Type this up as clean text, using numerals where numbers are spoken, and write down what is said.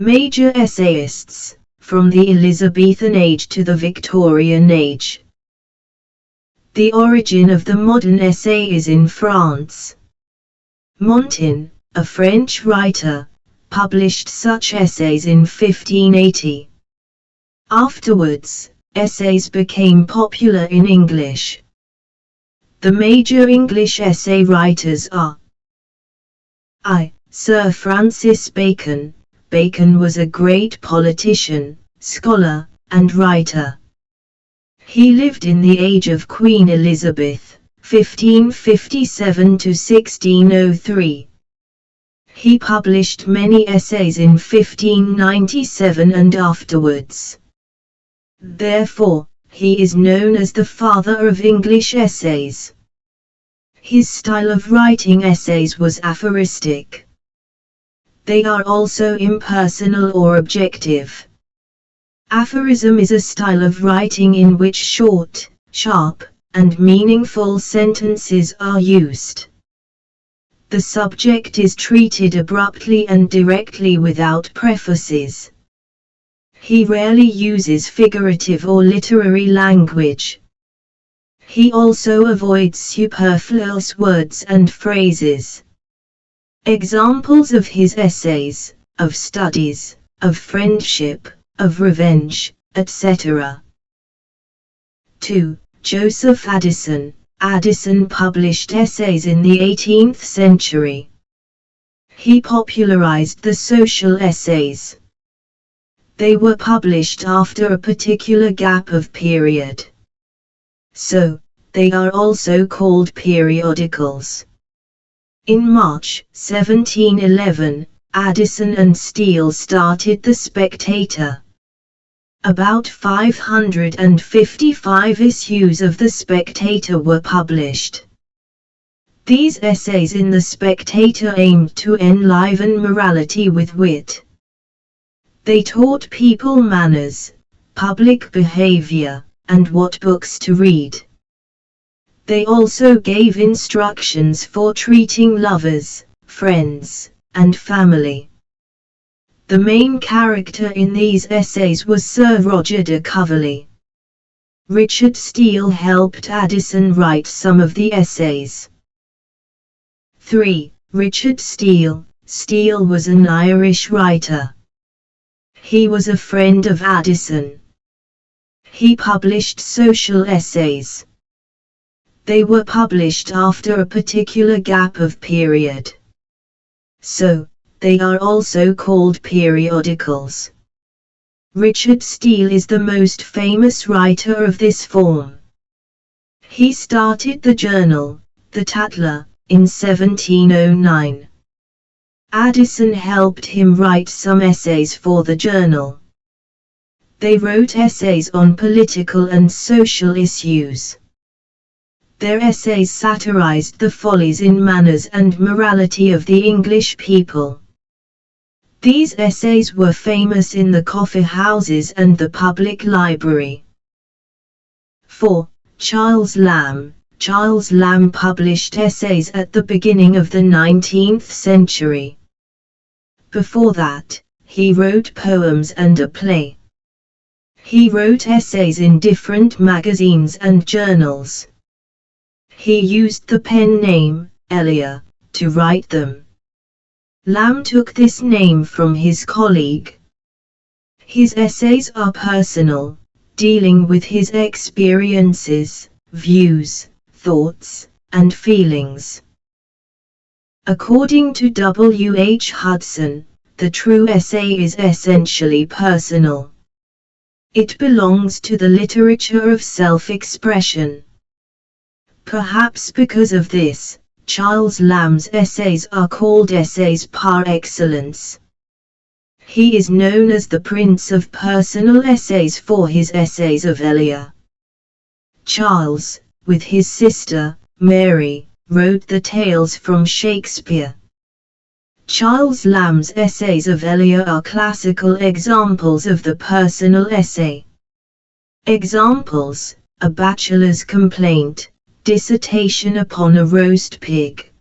Major essayists, from the Elizabethan age to the Victorian age. The origin of the modern essay is in France. Montaigne, a French writer, published such essays in 1580. Afterwards, essays became popular in English. The major English essay writers are I. Sir Francis Bacon. Bacon was a great politician, scholar, and writer. He lived in the age of Queen Elizabeth, 1557 to 1603. He published many essays in 1597 and afterwards. Therefore, he is known as the father of English essays. His style of writing essays was aphoristic. They are also impersonal or objective. Aphorism is a style of writing in which short, sharp, and meaningful sentences are used. The subject is treated abruptly and directly without prefaces. He rarely uses figurative or literary language. He also avoids superfluous words and phrases. Examples of his essays, of studies, of friendship, of revenge, etc. 2. Joseph Addison. Addison published essays in the 18th century. He popularized the social essays. They were published after a particular gap of period. So, they are also called periodicals. In March 1711, Addison and Steele started The Spectator. About 555 issues of The Spectator were published. These essays in The Spectator aimed to enliven morality with wit. They taught people manners, public behavior, and what books to read. They also gave instructions for treating lovers, friends, and family. The main character in these essays was Sir Roger de Coverley. Richard Steele helped Addison write some of the essays. 3. Richard Steele. Steele was an Irish writer. He was a friend of Addison. He published social essays. They were published after a particular gap of period. So, they are also called periodicals. Richard Steele is the most famous writer of this form. He started the journal, The Tatler, in 1709. Addison helped him write some essays for the journal. They wrote essays on political and social issues. Their essays satirized the follies in manners and morality of the English people. These essays were famous in the coffee houses and the public library. 4. Charles Lamb. Charles Lamb published essays at the beginning of the 19th century. Before that, he wrote poems and a play. He wrote essays in different magazines and journals. He used the pen name, Elia, to write them. Lamb took this name from his colleague. His essays are personal, dealing with his experiences, views, thoughts, and feelings. According to W. H. Hudson, the true essay is essentially personal. It belongs to the literature of self-expression. Perhaps because of this, Charles Lamb's essays are called essays par excellence. He is known as the Prince of Personal Essays for his essays of Elia. Charles, with his sister, Mary, wrote the tales from Shakespeare. Charles Lamb's essays of Elia are classical examples of the personal essay. Examples: A Bachelor's Complaint, Dissertation upon a Roast Pig.